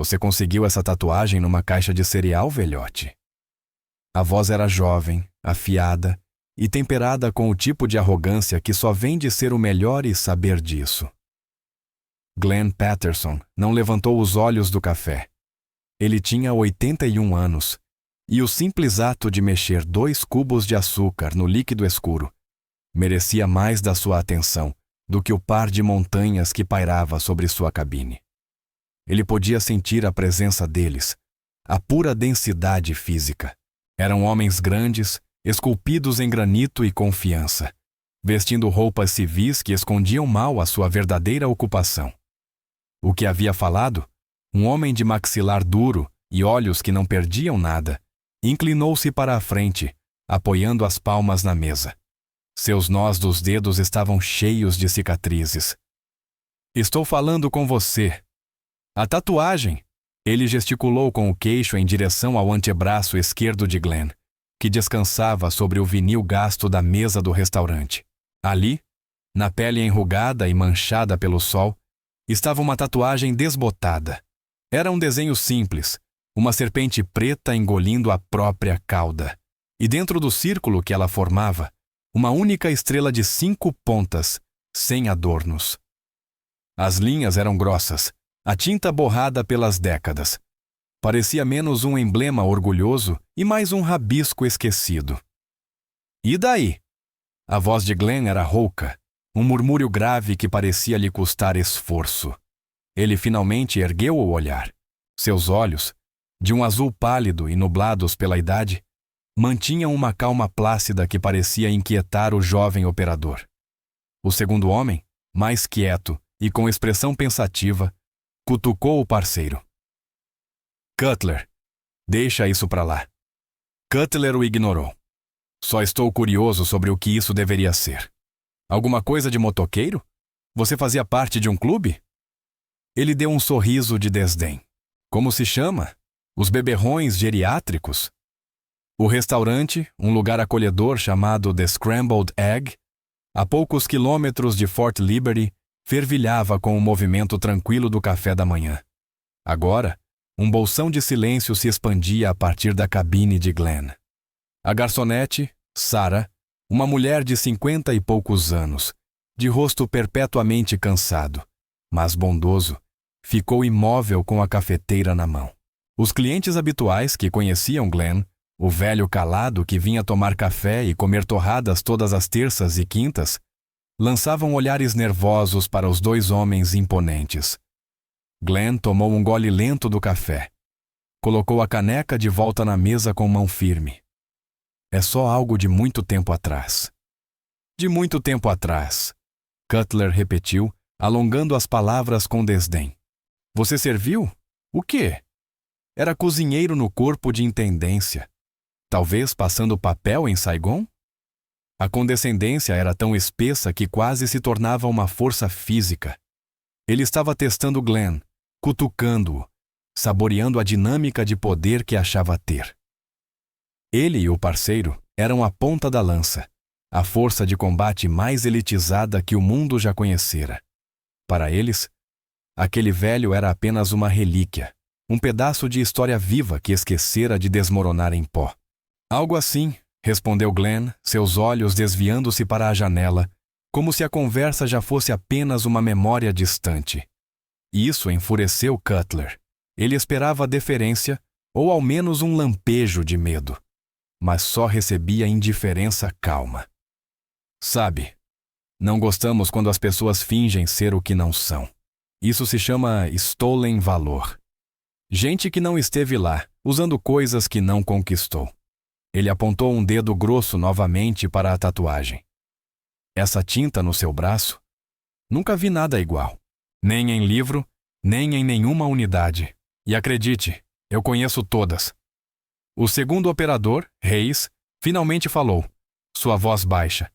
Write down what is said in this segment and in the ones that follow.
Você conseguiu essa tatuagem numa caixa de cereal, velhote? A voz era jovem, afiada e temperada com o tipo de arrogância que só vem de ser o melhor e saber disso. Glenn Patterson não levantou os olhos do café. Ele tinha 81 anos, e o simples ato de mexer 2 cubos de açúcar no líquido escuro merecia mais da sua atenção do que o par de montanhas que pairava sobre sua cabine. Ele podia sentir a presença deles, a pura densidade física. Eram homens grandes, esculpidos em granito e confiança, vestindo roupas civis que escondiam mal a sua verdadeira ocupação. O que havia falado, um homem de maxilar duro e olhos que não perdiam nada, inclinou-se para a frente, apoiando as palmas na mesa. Seus nós dos dedos estavam cheios de cicatrizes. Estou falando com você. A tatuagem! Ele gesticulou com o queixo em direção ao antebraço esquerdo de Glenn, que descansava sobre o vinil gasto da mesa do restaurante. Ali, na pele enrugada e manchada pelo sol, estava uma tatuagem desbotada. Era um desenho simples, uma serpente preta engolindo a própria cauda. E dentro do círculo que ela formava, uma única estrela de 5 pontas, sem adornos. As linhas eram grossas, a tinta borrada pelas décadas. Parecia menos um emblema orgulhoso e mais um rabisco esquecido. E daí? A voz de Glenn era rouca, um murmúrio grave que parecia lhe custar esforço. Ele finalmente ergueu o olhar. Seus olhos, de um azul pálido e nublados pela idade, mantinham uma calma plácida que parecia inquietar o jovem operador. O segundo homem, mais quieto e com expressão pensativa, cutucou o parceiro. Cutler, deixa isso pra lá. Cutler o ignorou. Só estou curioso sobre o que isso deveria ser. Alguma coisa de motoqueiro? Você fazia parte de um clube? Ele deu um sorriso de desdém. Como se chama? Os beberrões geriátricos? O restaurante, um lugar acolhedor chamado The Scrambled Egg, a poucos quilômetros de Fort Liberty, fervilhava com o movimento tranquilo do café da manhã. Agora, um bolsão de silêncio se expandia a partir da cabine de Glenn. A garçonete, Sarah, uma mulher de 50 e poucos anos, de rosto perpetuamente cansado, mas bondoso, ficou imóvel com a cafeteira na mão. Os clientes habituais que conheciam Glenn, o velho calado que vinha tomar café e comer torradas todas as terças e quintas, lançavam olhares nervosos para os 2 homens imponentes. Glenn tomou um gole lento do café. Colocou a caneca de volta na mesa com mão firme. É só algo de muito tempo atrás. De muito tempo atrás, Cutler repetiu, alongando as palavras com desdém. Você serviu? O quê? Era cozinheiro no corpo de intendência. Talvez passando papel em Saigon? A condescendência era tão espessa que quase se tornava uma força física. Ele estava testando Glenn, cutucando-o, saboreando a dinâmica de poder que achava ter. Ele e o parceiro eram a ponta da lança, a força de combate mais elitizada que o mundo já conhecera. Para eles, aquele velho era apenas uma relíquia, um pedaço de história viva que esquecera de desmoronar em pó. Algo assim, respondeu Glenn, seus olhos desviando-se para a janela, como se a conversa já fosse apenas uma memória distante. Isso enfureceu Cutler. Ele esperava deferência, ou ao menos um lampejo de medo, mas só recebia indiferença calma. Sabe, não gostamos quando as pessoas fingem ser o que não são. Isso se chama stolen valor. Gente que não esteve lá, usando coisas que não conquistou. Ele apontou um dedo grosso novamente para a tatuagem. Essa tinta no seu braço? Nunca vi nada igual. Nem em livro, nem em nenhuma unidade. E acredite, eu conheço todas. O segundo operador, Reis, finalmente falou, sua voz baixa.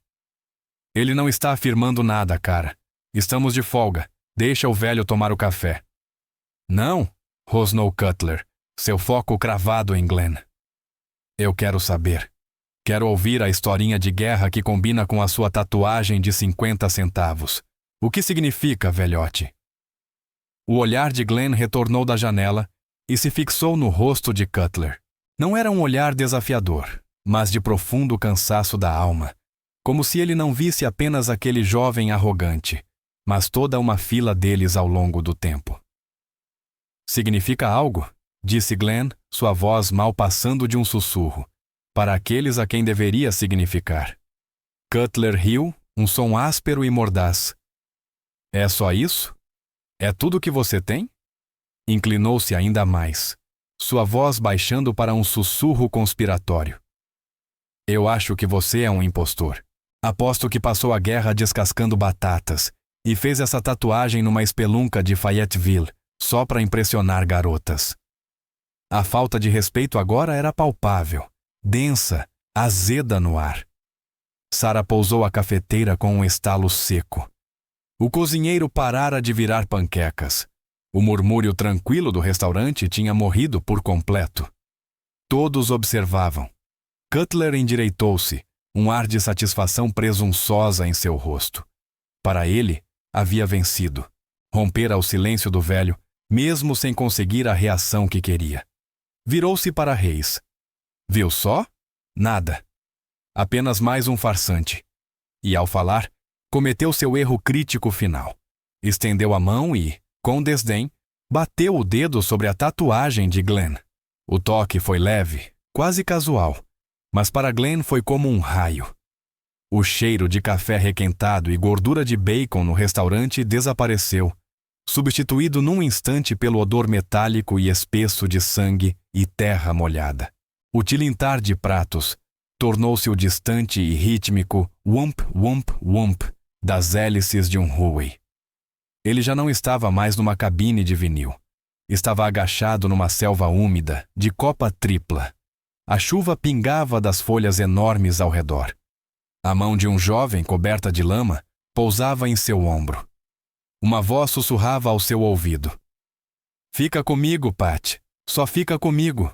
Ele não está afirmando nada, cara. Estamos de folga. Deixa o velho tomar o café. Não, rosnou Cutler, seu foco cravado em Glenn. Eu quero saber. Quero ouvir a historinha de guerra que combina com a sua tatuagem de 50 centavos. O que significa, velhote? O olhar de Glenn retornou da janela e se fixou no rosto de Cutler. Não era um olhar desafiador, mas de profundo cansaço da alma, como se ele não visse apenas aquele jovem arrogante, mas toda uma fila deles ao longo do tempo. Significa algo? Disse Glenn, sua voz mal passando de um sussurro, para aqueles a quem deveria significar. Cutler riu, um som áspero e mordaz. É só isso? É tudo que você tem? Inclinou-se ainda mais, sua voz baixando para um sussurro conspiratório. Eu acho que você é um impostor. Aposto que passou a guerra descascando batatas e fez essa tatuagem numa espelunca de Fayetteville, só para impressionar garotas. A falta de respeito agora era palpável, densa, azeda no ar. Sarah pousou a cafeteira com um estalo seco. O cozinheiro parara de virar panquecas. O murmúrio tranquilo do restaurante tinha morrido por completo. Todos observavam. Cutler endireitou-se, um ar de satisfação presunçosa em seu rosto. Para ele, havia vencido. Rompera o silêncio do velho, mesmo sem conseguir a reação que queria. Virou-se para Reis. Viu só? Nada. Apenas mais um farsante. E, ao falar, cometeu seu erro crítico final. Estendeu a mão e, com desdém, bateu o dedo sobre a tatuagem de Glenn. O toque foi leve, quase casual, mas para Glenn foi como um raio. O cheiro de café requentado e gordura de bacon no restaurante desapareceu, substituído num instante pelo odor metálico e espesso de sangue e terra molhada. O tilintar de pratos tornou-se o distante e rítmico wump, wump, wump das hélices de um Huey. Ele já não estava mais numa cabine de vinil. Estava agachado numa selva úmida, de copa tripla. A chuva pingava das folhas enormes ao redor. A mão de um jovem coberta de lama pousava em seu ombro. Uma voz sussurrava ao seu ouvido. Fica comigo, Pat. Só fica comigo.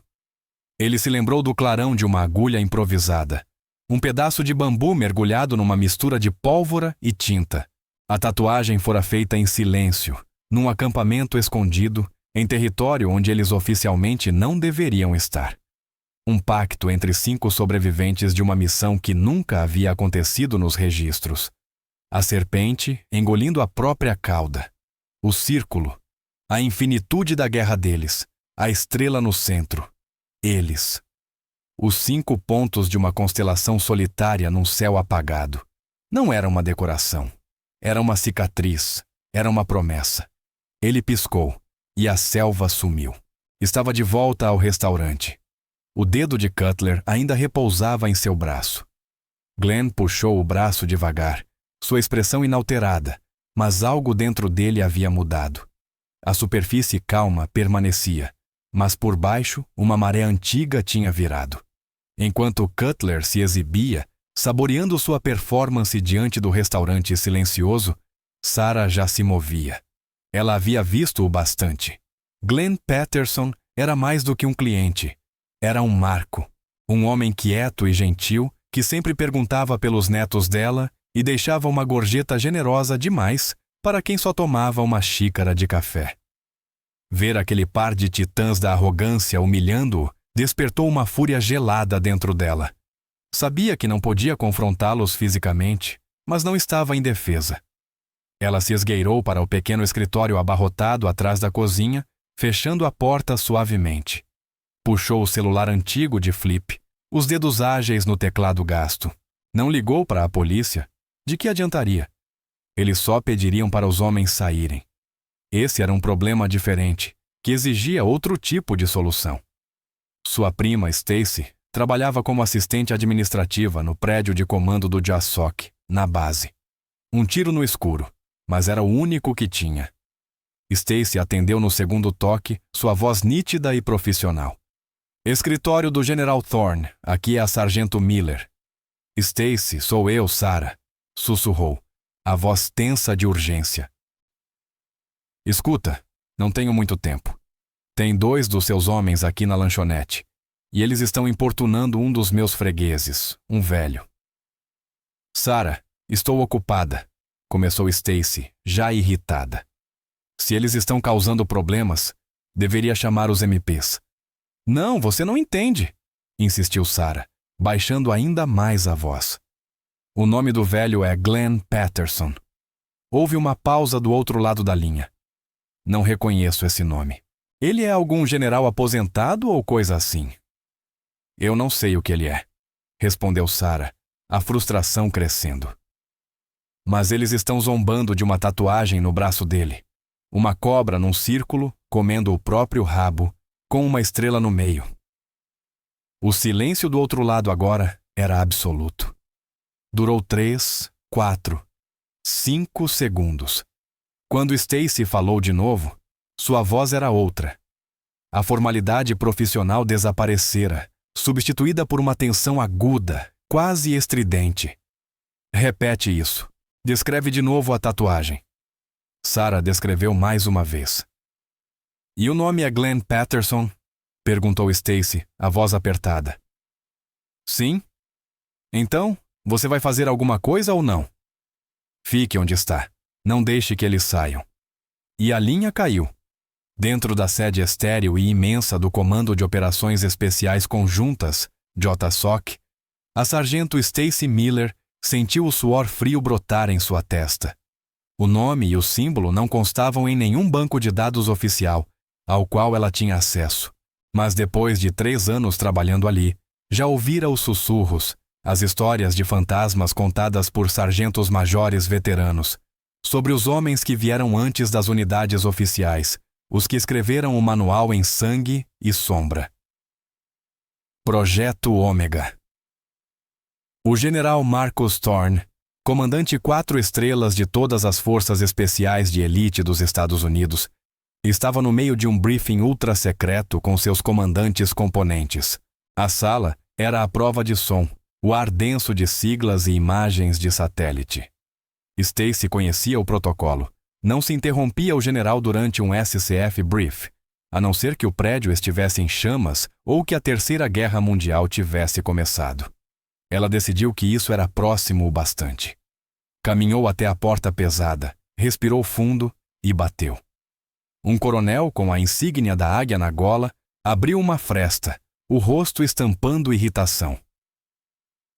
Ele se lembrou do clarão de uma agulha improvisada. Um pedaço de bambu mergulhado numa mistura de pólvora e tinta. A tatuagem fora feita em silêncio, num acampamento escondido, em território onde eles oficialmente não deveriam estar. Um pacto entre 5 sobreviventes de uma missão que nunca havia acontecido nos registros. A serpente engolindo a própria cauda. O círculo. A infinitude da guerra deles. A estrela no centro. Eles. Os 5 pontos de uma constelação solitária num céu apagado. Não era uma decoração. Era uma cicatriz. Era uma promessa. Ele piscou, e a selva sumiu. Estava de volta ao restaurante. O dedo de Cutler ainda repousava em seu braço. Glenn puxou o braço devagar, sua expressão inalterada, mas algo dentro dele havia mudado. A superfície calma permanecia, mas por baixo uma maré antiga tinha virado. Enquanto Cutler se exibia, saboreando sua performance diante do restaurante silencioso, Sarah já se movia. Ela havia visto o bastante. Glenn Patterson era mais do que um cliente. Era um marco. Um homem quieto e gentil que sempre perguntava pelos netos dela e deixava uma gorjeta generosa demais para quem só tomava uma xícara de café. Ver aquele par de titãs da arrogância humilhando-o despertou uma fúria gelada dentro dela. Sabia que não podia confrontá-los fisicamente, mas não estava indefesa. Ela se esgueirou para o pequeno escritório abarrotado atrás da cozinha, fechando a porta suavemente. Puxou o celular antigo de Flip, os dedos ágeis no teclado gasto. Não ligou para a polícia. De que adiantaria? Eles só pediriam para os homens saírem. Esse era um problema diferente, que exigia outro tipo de solução. Sua prima, Stacy, trabalhava como assistente administrativa no prédio de comando do JASSOC, na base. Um tiro no escuro, mas era o único que tinha. Stacy atendeu no segundo toque, sua voz nítida e profissional. Escritório do General Thorne, aqui é a Sargento Miller. Stacy, sou eu, Sarah, sussurrou, a voz tensa de urgência. Escuta, não tenho muito tempo. Tem 2 dos seus homens aqui na lanchonete, e eles estão importunando um dos meus fregueses, um velho. Sarah, estou ocupada, começou Stacy, já irritada. Se eles estão causando problemas, Deveria chamar os MPs. Não, você não entende, insistiu Sarah, baixando ainda mais a voz. O nome do velho é Glenn Patterson. Houve uma pausa do outro lado da linha. Não reconheço esse nome. Ele é algum general aposentado ou coisa assim? Eu não sei o que ele é, respondeu Sarah, a frustração crescendo. Mas eles estão zombando de uma tatuagem no braço dele. Uma cobra num círculo, comendo o próprio rabo, com uma estrela no meio. O silêncio do outro lado agora era absoluto. Durou 3, 4, 5 segundos. Quando Stacy falou de novo, sua voz era outra. A formalidade profissional desaparecera, substituída por uma tensão aguda, quase estridente. Repete isso. Descreve de novo a tatuagem. Sarah descreveu mais uma vez. E o nome é Glenn Patterson? Perguntou Stacy, a voz apertada. Sim? Então, você vai fazer alguma coisa ou não? Fique onde está. Não deixe que eles saiam. E a linha caiu. Dentro da sede estéril e imensa do Comando de Operações Especiais Conjuntas, JSOC, a sargento Stacy Miller sentiu o suor frio brotar em sua testa. O nome e o símbolo não constavam em nenhum banco de dados oficial, ao qual ela tinha acesso. Mas depois de 3 anos trabalhando ali, já ouvira os sussurros, as histórias de fantasmas contadas por sargentos majores veteranos, sobre os homens que vieram antes das unidades oficiais, os que escreveram o manual em sangue e sombra. Projeto Ômega. O general Marcus Thorne, comandante 4 estrelas de todas as forças especiais de elite dos Estados Unidos, estava no meio de um briefing ultra-secreto com seus comandantes componentes. A sala era a prova de som, o ar denso de siglas e imagens de satélite. Stacy conhecia o protocolo. Não se interrompia o general durante um SCF brief, a não ser que o prédio estivesse em chamas ou que a Terceira Guerra Mundial tivesse começado. Ela decidiu que isso era próximo o bastante. Caminhou até a porta pesada, respirou fundo e bateu. Um coronel com a insígnia da águia na gola abriu uma fresta, o rosto estampando irritação.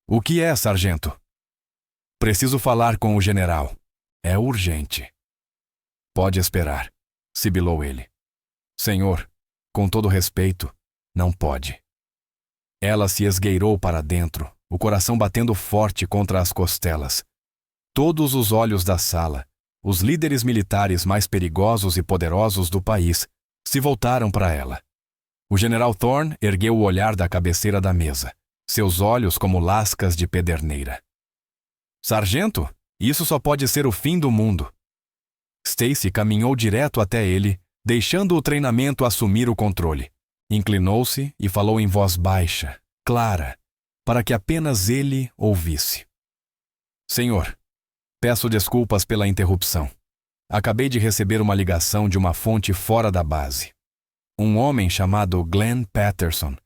O que é, sargento? Preciso falar com o general. É urgente. Pode esperar, sibilou ele. Senhor, com todo respeito, não pode. Ela se esgueirou para dentro, o coração batendo forte contra as costelas. Todos os olhos da sala, os líderes militares mais perigosos e poderosos do país, se voltaram para ela. O general Thorne ergueu o olhar da cabeceira da mesa, seus olhos como lascas de pederneira. Sargento, isso só pode ser o fim do mundo. Stacy caminhou direto até ele, deixando o treinamento assumir o controle. Inclinou-se e falou em voz baixa, clara, para que apenas ele ouvisse. Senhor, peço desculpas pela interrupção. Acabei de receber uma ligação de uma fonte fora da base. Um homem chamado Glenn Patterson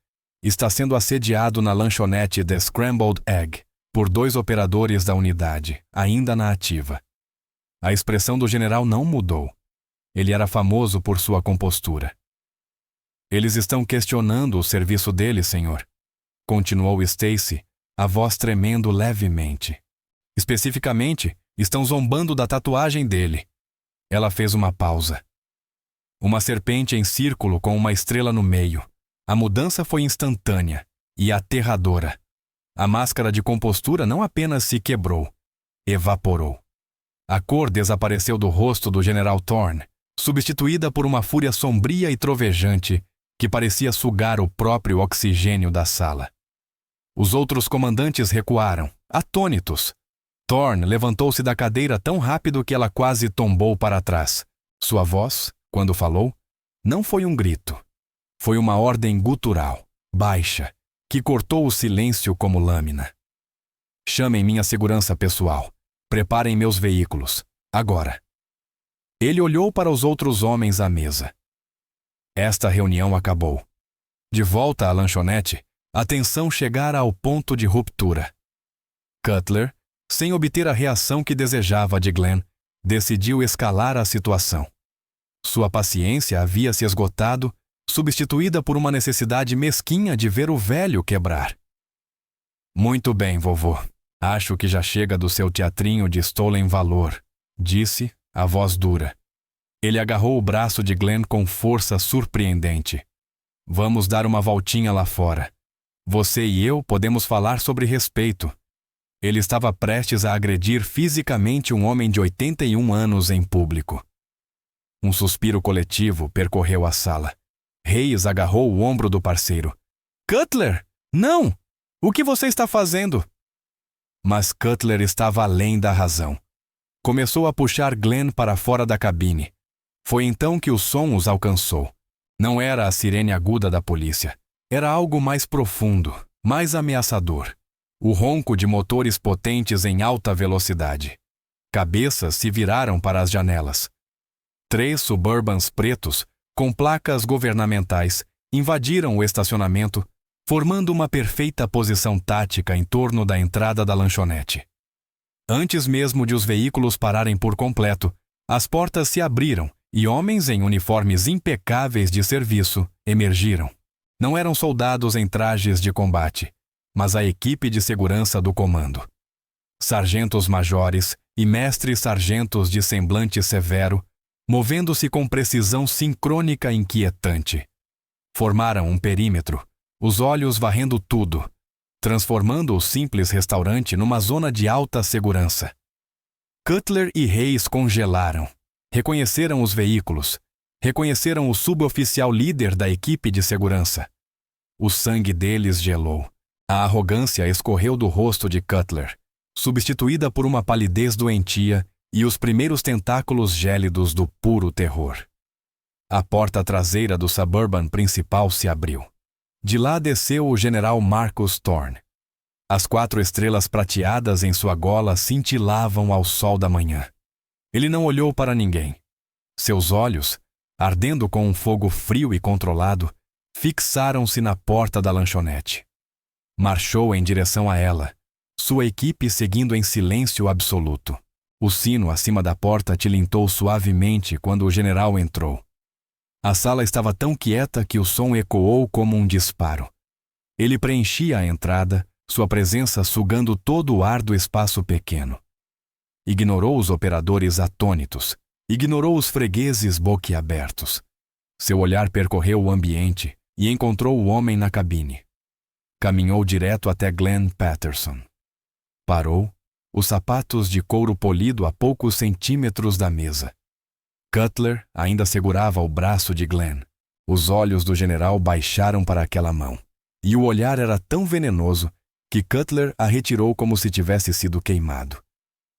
está sendo assediado na lanchonete The Scrambled Egg por 2 operadores da unidade, ainda na ativa. A expressão do general não mudou. Ele era famoso por sua compostura. Eles estão questionando o serviço dele, senhor. Continuou Stacy, a voz tremendo levemente. Especificamente, estão zombando da tatuagem dele. Ela fez uma pausa. Uma serpente em círculo com uma estrela no meio. A mudança foi instantânea e aterradora. A máscara de compostura não apenas se quebrou, evaporou. A cor desapareceu do rosto do general Thorne, substituída por uma fúria sombria e trovejante que parecia sugar o próprio oxigênio da sala. Os outros comandantes recuaram, atônitos. Thorne levantou-se da cadeira tão rápido que ela quase tombou para trás. Sua voz, quando falou, não foi um grito. Foi uma ordem gutural, baixa, que cortou o silêncio como lâmina. Chamem minha segurança pessoal. Preparem meus veículos. Agora. Ele olhou para os outros homens à mesa. Esta reunião acabou. De volta à lanchonete, a tensão chegara ao ponto de ruptura. Cutler, sem obter a reação que desejava de Glenn, decidiu escalar a situação. Sua paciência havia se esgotado, substituída por uma necessidade mesquinha de ver o velho quebrar. Muito bem, vovô. Acho que já chega do seu teatrinho de Stolen Valor, disse, a voz dura. Ele agarrou o braço de Glenn com força surpreendente. Vamos dar uma voltinha lá fora. Você e eu podemos falar sobre respeito. Ele estava prestes a agredir fisicamente um homem de 81 anos em público. Um suspiro coletivo percorreu a sala. Hayes agarrou o ombro do parceiro. Cutler! Não! O que você está fazendo? Mas Cutler estava além da razão. Começou a puxar Glenn para fora da cabine. Foi então que o som os alcançou. Não era a sirene aguda da polícia. Era algo mais profundo, mais ameaçador. O ronco de motores potentes em alta velocidade. Cabeças se viraram para as janelas. 3 Suburbans pretos, com placas governamentais, invadiram o estacionamento, formando uma perfeita posição tática em torno da entrada da lanchonete. Antes mesmo de os veículos pararem por completo, as portas se abriram e homens em uniformes impecáveis de serviço emergiram. Não eram soldados em trajes de combate, mas a equipe de segurança do comando. Sargentos majores e mestres sargentos de semblante severo, movendo-se com precisão sincrônica inquietante. Formaram um perímetro, os olhos varrendo tudo, transformando o simples restaurante numa zona de alta segurança. Cutler e Hayes congelaram. Reconheceram os veículos. Reconheceram o suboficial líder da equipe de segurança. O sangue deles gelou. A arrogância escorreu do rosto de Cutler, substituída por uma palidez doentia e os primeiros tentáculos gélidos do puro terror. A porta traseira do Suburban principal se abriu. De lá desceu o general Marcus Thorne. As 4 estrelas prateadas em sua gola cintilavam ao sol da manhã. Ele não olhou para ninguém. Seus olhos, ardendo com um fogo frio e controlado, fixaram-se na porta da lanchonete. Marchou em direção a ela, sua equipe seguindo em silêncio absoluto. O sino acima da porta tilintou suavemente quando o general entrou. A sala estava tão quieta que o som ecoou como um disparo. Ele preenchia a entrada, sua presença sugando todo o ar do espaço pequeno. Ignorou os operadores atônitos, ignorou os fregueses boquiabertos. Seu olhar percorreu o ambiente e encontrou o homem na cabine. Caminhou direto até Glenn Patterson. Parou, os sapatos de couro polido a poucos centímetros da mesa. Cutler ainda segurava o braço de Glenn. Os olhos do general baixaram para aquela mão. E o olhar era tão venenoso que Cutler a retirou como se tivesse sido queimado.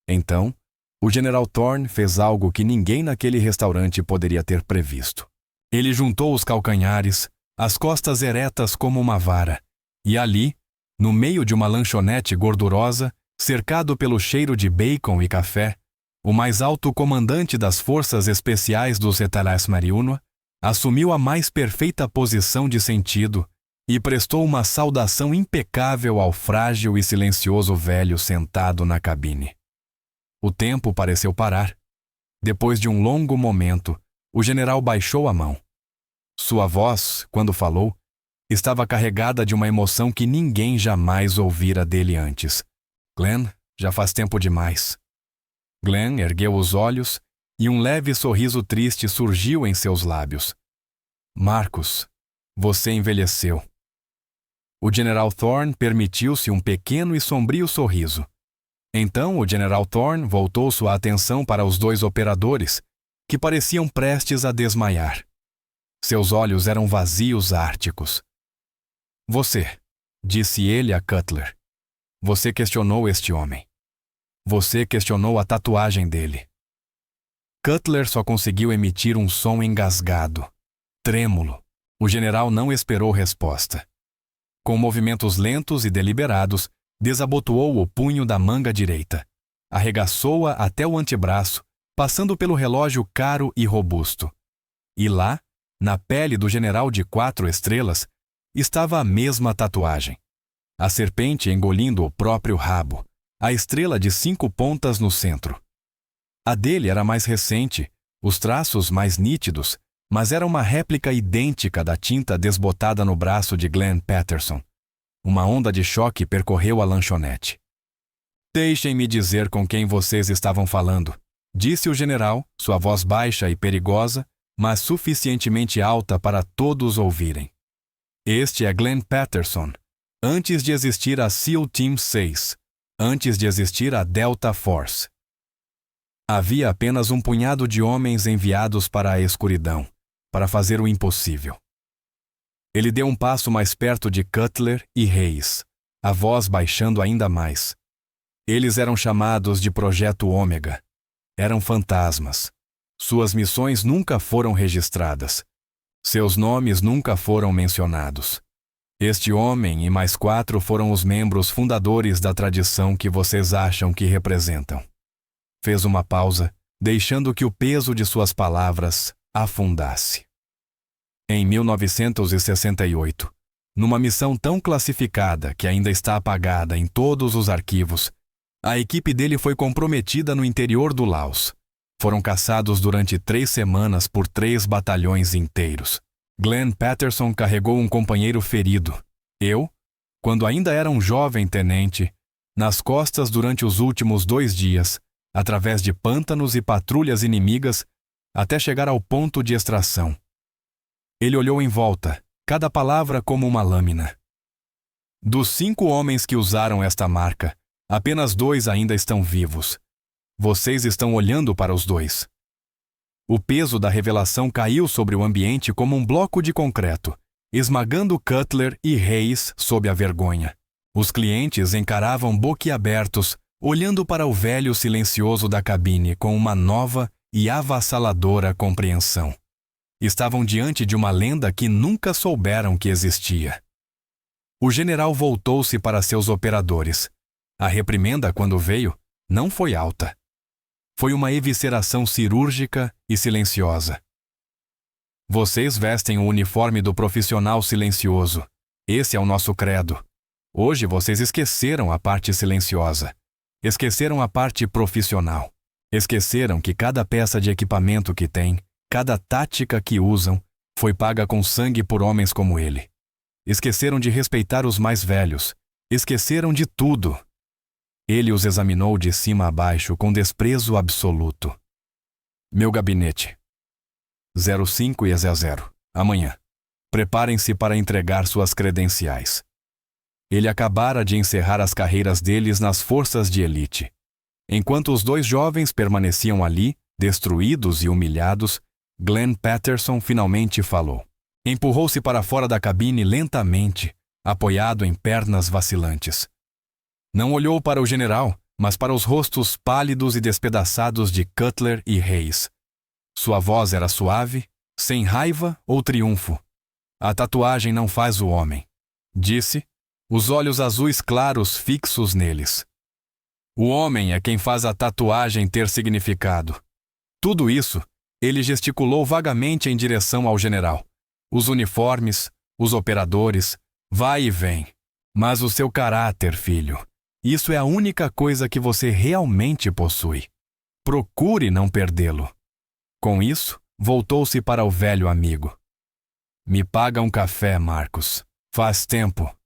Então, o general Thorne fez algo que ninguém naquele restaurante poderia ter previsto. Ele juntou os calcanhares, as costas eretas como uma vara, e ali, no meio de uma lanchonete gordurosa, cercado pelo cheiro de bacon e café, o mais alto comandante das forças especiais dos Etalas Mariunwa assumiu a mais perfeita posição de sentido e prestou uma saudação impecável ao frágil e silencioso velho sentado na cabine. O tempo pareceu parar. Depois de um longo momento, o general baixou a mão. Sua voz, quando falou, estava carregada de uma emoção que ninguém jamais ouvira dele antes. Glenn, já faz tempo demais. Glenn ergueu os olhos e um leve sorriso triste surgiu em seus lábios. Marcus, você envelheceu. O general Thorne permitiu-se um pequeno e sombrio sorriso. Então o general Thorne voltou sua atenção para os 2 operadores, que pareciam prestes a desmaiar. Seus olhos eram vazios árticos. Você, disse ele a Cutler. Você questionou este homem. Você questionou a tatuagem dele. Cutler só conseguiu emitir um som engasgado, trêmulo. O general não esperou resposta. Com movimentos lentos e deliberados, desabotoou o punho da manga direita. Arregaçou-a até o antebraço, passando pelo relógio caro e robusto. E lá, na pele do general de 4 estrelas, estava a mesma tatuagem. A serpente engolindo o próprio rabo, a estrela de 5 pontas no centro. A dele era mais recente, Os traços mais nítidos, mas era uma réplica idêntica da tinta desbotada no braço de Glenn Patterson. Uma onda de choque percorreu a lanchonete. "Deixem-me dizer com quem vocês estavam falando", disse o general, sua voz baixa e perigosa, mas suficientemente alta para todos ouvirem. "Este é Glenn Patterson, antes de existir a SEAL Team 6, antes de existir a Delta Force." Havia apenas um punhado de homens enviados para a escuridão, para fazer o impossível. Ele deu um passo mais perto de Cutler e Hayes, a voz baixando ainda mais. Eles eram chamados de Projeto Ômega. Eram fantasmas. Suas missões nunca foram registradas. Seus nomes nunca foram mencionados. Este homem e mais 4 foram os membros fundadores da tradição que vocês acham que representam. Fez uma pausa, deixando que o peso de suas palavras afundasse. Em 1968, numa missão tão classificada que ainda está apagada em todos os arquivos, a equipe dele foi comprometida no interior do Laos. Foram caçados durante 3 semanas por 3 batalhões inteiros. Glenn Patterson carregou um companheiro ferido. Eu, quando ainda era um jovem tenente, nas costas durante os últimos 2 dias, através de pântanos e patrulhas inimigas, até chegar ao ponto de extração. Ele olhou em volta, cada palavra como uma lâmina. Dos 5 homens que usaram esta marca, apenas 2 ainda estão vivos. Vocês estão olhando para os 2. O peso da revelação caiu sobre o ambiente como um bloco de concreto, esmagando Cutler e Hayes sob a vergonha. Os clientes encaravam boquiabertos, olhando para o velho silencioso da cabine com uma nova e avassaladora compreensão. Estavam diante de uma lenda que nunca souberam que existia. O general voltou-se para seus operadores. A reprimenda, quando veio, não foi alta. Foi uma evisceração cirúrgica e silenciosa. "Vocês vestem o uniforme do profissional silencioso. Esse é o nosso credo. Hoje vocês esqueceram a parte silenciosa. Esqueceram a parte profissional. Esqueceram que cada peça de equipamento que têm, cada tática que usam, foi paga com sangue por homens como ele. Esqueceram de respeitar os mais velhos. Esqueceram de tudo." Ele os examinou de cima a baixo com desprezo absoluto. "Meu gabinete. 05 e 00. Amanhã. Preparem-se para entregar suas credenciais." Ele acabara de encerrar as carreiras deles nas forças de elite. Enquanto os 2 jovens permaneciam ali, destruídos e humilhados, Glenn Patterson finalmente falou. Empurrou-se para fora da cabine lentamente, apoiado em pernas vacilantes. Não olhou para o general, mas para os rostos pálidos e despedaçados de Cutler e Hayes. Sua voz era suave, sem raiva ou triunfo. "A tatuagem não faz o homem", disse, os olhos azuis claros fixos neles. "O homem é quem faz a tatuagem ter significado." Tudo isso, ele gesticulou vagamente em direção ao general. "Os uniformes, os operadores, vai e vem. Mas o seu caráter, filho. Isso é a única coisa que você realmente possui. Procure não perdê-lo." Com isso, voltou-se para o velho amigo. "Me paga um café, Marcos. Faz tempo."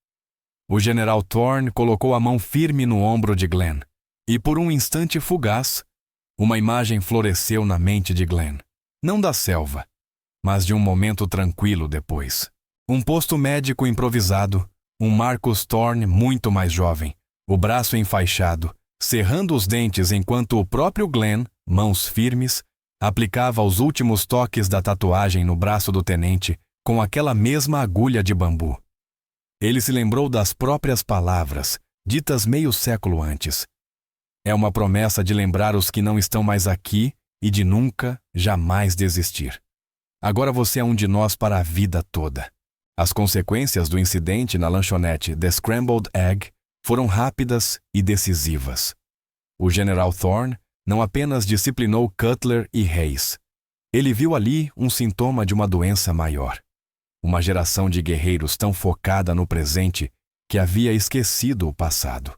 O general Thorne colocou a mão firme no ombro de Glenn, e por um instante fugaz, uma imagem floresceu na mente de Glenn. Não da selva, mas de um momento tranquilo depois. Um posto médico improvisado, um Marcus Thorne muito mais jovem, o braço enfaixado, cerrando os dentes enquanto o próprio Glenn, mãos firmes, aplicava os últimos toques da tatuagem no braço do tenente com aquela mesma agulha de bambu. Ele se lembrou das próprias palavras, ditas meio século antes. É uma promessa de lembrar os que não estão mais aqui e de nunca, jamais desistir. Agora você é um de nós para a vida toda. As consequências do incidente na lanchonete The Scrambled Egg foram rápidas e decisivas. O general Thorne não apenas disciplinou Cutler e Hayes. Ele viu ali um sintoma de uma doença maior. Uma geração de guerreiros tão focada no presente que havia esquecido o passado.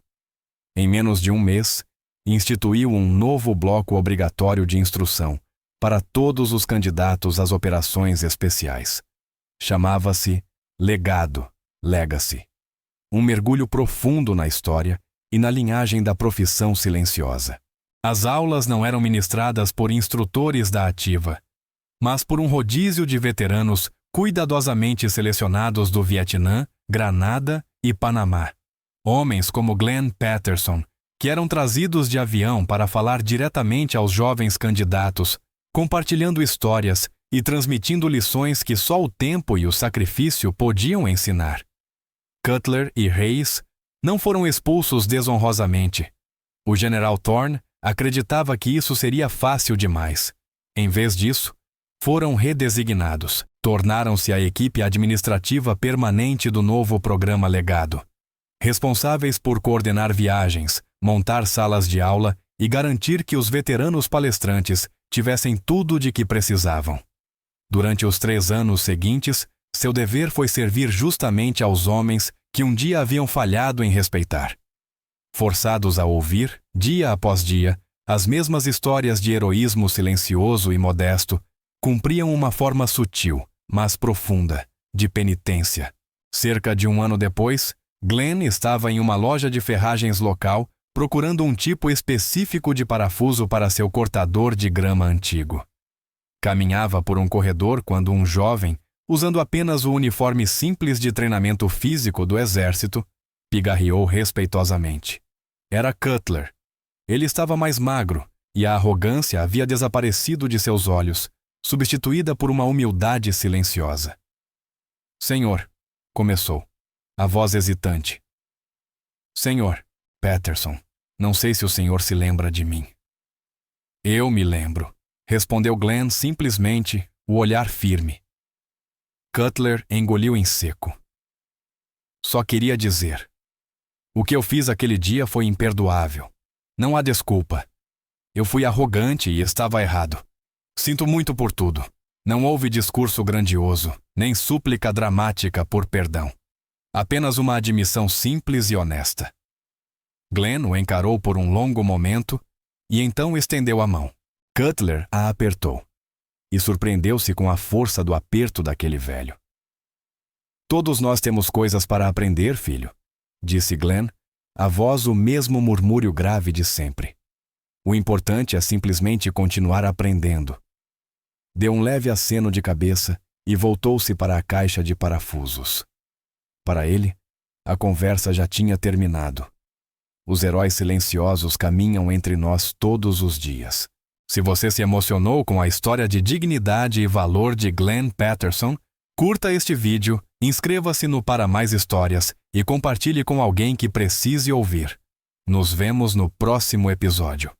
Em menos de um mês, instituiu um novo bloco obrigatório de instrução para todos os candidatos às operações especiais. Chamava-se Legado, Legacy. Um mergulho profundo na história e na linhagem da profissão silenciosa. As aulas não eram ministradas por instrutores da ativa, mas por um rodízio de veteranos cuidadosamente selecionados do Vietnã, Granada e Panamá. Homens como Glenn Patterson, que eram trazidos de avião para falar diretamente aos jovens candidatos, compartilhando histórias e transmitindo lições que só o tempo e o sacrifício podiam ensinar. Cutler e Hayes não foram expulsos desonrosamente. O general Thorne acreditava que isso seria fácil demais. Em vez disso, foram redesignados. Tornaram-se a equipe administrativa permanente do novo programa Legado, responsáveis por coordenar viagens, montar salas de aula e garantir que os veteranos palestrantes tivessem tudo de que precisavam. Durante os 3 anos seguintes, seu dever foi servir justamente aos homens que um dia haviam falhado em respeitar. Forçados a ouvir, dia após dia, as mesmas histórias de heroísmo silencioso e modesto, cumpriam uma forma sutil, mas profunda, de penitência. Cerca de 1 ano depois, Glenn estava em uma loja de ferragens local procurando um tipo específico de parafuso para seu cortador de grama antigo. Caminhava por um corredor quando um jovem, usando apenas o uniforme simples de treinamento físico do exército, pigarreou respeitosamente. Era Cutler. Ele estava mais magro e a arrogância havia desaparecido de seus olhos, substituída por uma humildade silenciosa. "Senhor", começou, a voz hesitante. "Senhor Patterson, não sei se o senhor se lembra de mim." "Eu me lembro", respondeu Glenn simplesmente, o olhar firme. Cutler engoliu em seco. "Só queria dizer. O que eu fiz aquele dia foi imperdoável. Não há desculpa. Eu fui arrogante e estava errado. Sinto muito por tudo. Não houve discurso grandioso, nem súplica dramática por perdão. Apenas uma admissão simples e honesta." Glenn o encarou por um longo momento e então estendeu a mão. Cutler a apertou e surpreendeu-se com a força do aperto daquele velho. "Todos nós temos coisas para aprender, filho", disse Glenn, a voz o mesmo murmúrio grave de sempre. "O importante é simplesmente continuar aprendendo." Deu um leve aceno de cabeça e voltou-se para a caixa de parafusos. Para ele, a conversa já tinha terminado. Os heróis silenciosos caminham entre nós todos os dias. Se você se emocionou com a história de dignidade e valor de Glenn Patterson, curta este vídeo, inscreva-se no Para Mais Histórias e compartilhe com alguém que precise ouvir. Nos vemos no próximo episódio.